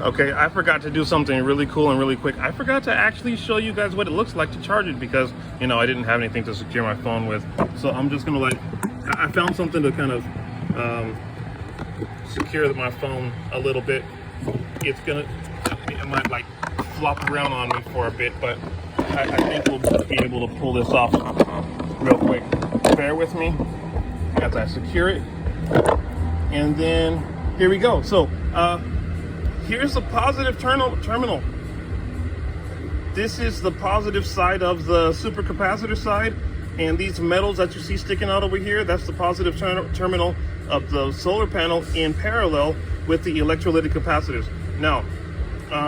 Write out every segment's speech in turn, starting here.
Okay, I forgot to do something really cool and really quick. I forgot to actually show you guys what it looks like to charge it because, you know, I didn't have anything to secure my phone with. So I'm just gonna I found something to kind of secure my phone a little bit. It might like flop around on me for a bit, but I think we'll be able to pull this off real quick. Bear with me as I secure it. And then here we go. So here's the positive terminal. This is the positive side of the supercapacitor side. And these metals that you see sticking out over here, that's the positive terminal of the solar panel in parallel with the electrolytic capacitors. Now,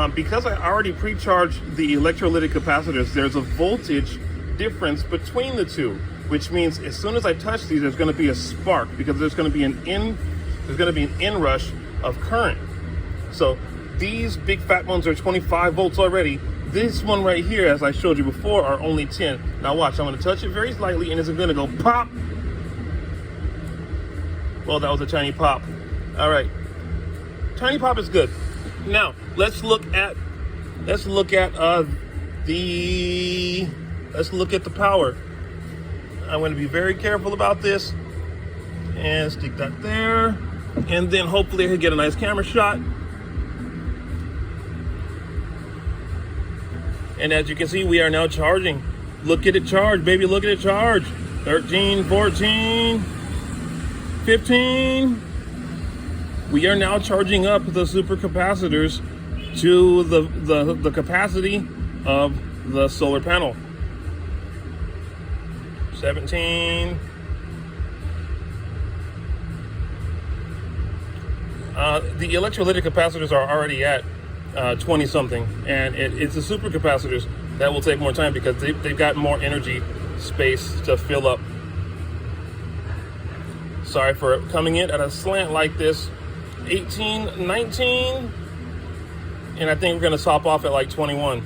because I already pre-charged the electrolytic capacitors, there's a voltage difference between the two, which means as soon as I touch these, there's going to be a spark because there's going to be an inrush of current. So these big fat ones are 25 volts already. This one right here, as I showed you before, are only 10. Now watch, I'm going to touch it very slightly and it's going to go pop. Well, that was a tiny pop. All right, tiny pop is good. Now let's look at the power. I'm going to be very careful about this and stick that there, and then hopefully I can get a nice camera shot. And as you can see, we are now charging. Look at it charge, baby, look at it charge. 13, 14, 15. We are now charging up the supercapacitors to the capacity of the solar panel. 17. The electrolytic capacitors are already at 20 something, and it's the supercapacitors that will take more time because they've got more energy space to fill up. Sorry for coming in at a slant like this. 18, 19, and I think we're gonna top off at like 21.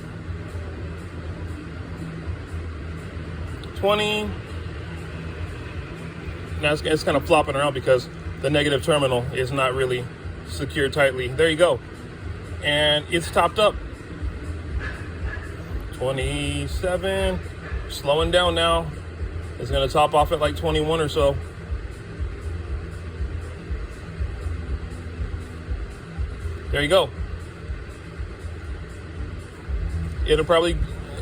20. Now it's kind of flopping around because the negative terminal is not really secured tightly. There you go. And it's topped up. 27, slowing down now. It's gonna top off at like 21 or so. There you go. It'll probably,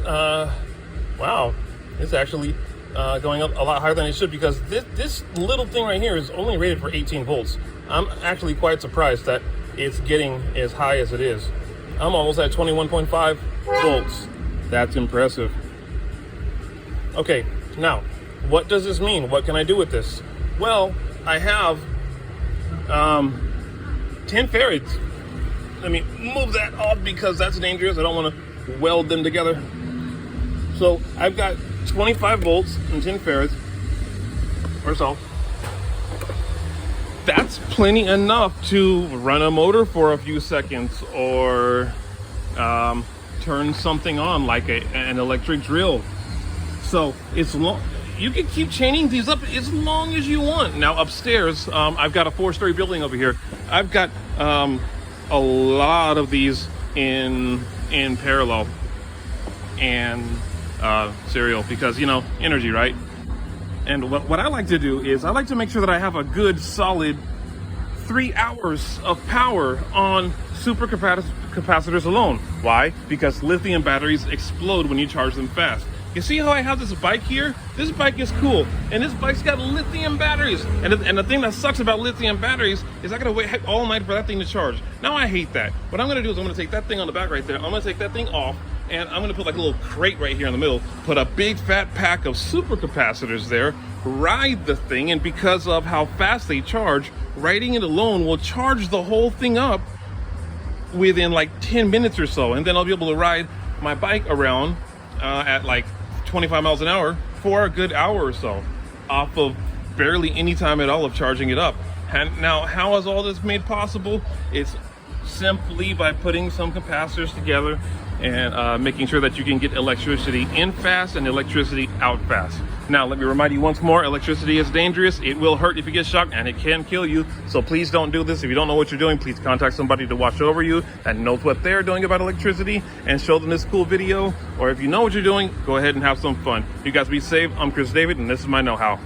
wow, it's actually going up a lot higher than it should because this little thing right here is only rated for 18 volts. I'm actually quite surprised that it's getting as high as it is. I'm almost at 21.5 volts. That's impressive. Okay, now, what does this mean? What can I do with this? Well, I have 10 farads. Let me move that off because that's dangerous. I don't want to weld them together. So I've got 25 volts and 10 farads or so. That's plenty enough to run a motor for a few seconds or turn something on like an electric drill. So it's long. You can keep chaining these up as long as you want. Now upstairs, I've got a 4-story building over here. I've got a lot of these in parallel and serial because, you know, energy, right? And what I like to do is I like to make sure that I have a good solid 3 hours of power on supercapacitors alone. Why? Because lithium batteries explode when you charge them fast. You see how I have this bike here? This bike is cool, and this bike's got lithium batteries. And the thing that sucks about lithium batteries is I gotta wait all night for that thing to charge. Now I hate that. What I'm gonna do is I'm gonna take that thing on the back right there, I'm gonna take that thing off, and I'm gonna put like a little crate right here in the middle, put a big fat pack of supercapacitors there, ride the thing, and because of how fast they charge, riding it alone will charge the whole thing up within like 10 minutes or so, and then I'll be able to ride my bike around at like 25 miles an hour for a good hour or so off of barely any time at all of charging it up. And now, how is all this made possible? It's simply by putting some capacitors together and making sure that you can get electricity in fast and electricity out fast. Now, let me remind you once more, electricity is dangerous. It will hurt if you get shocked, and it can kill you. So please don't do this. If you don't know what you're doing, please contact somebody to watch over you that knows what they're doing about electricity and show them this cool video. Or if you know what you're doing, go ahead and have some fun. You guys be safe. I'm Chris David, and this is my know-how.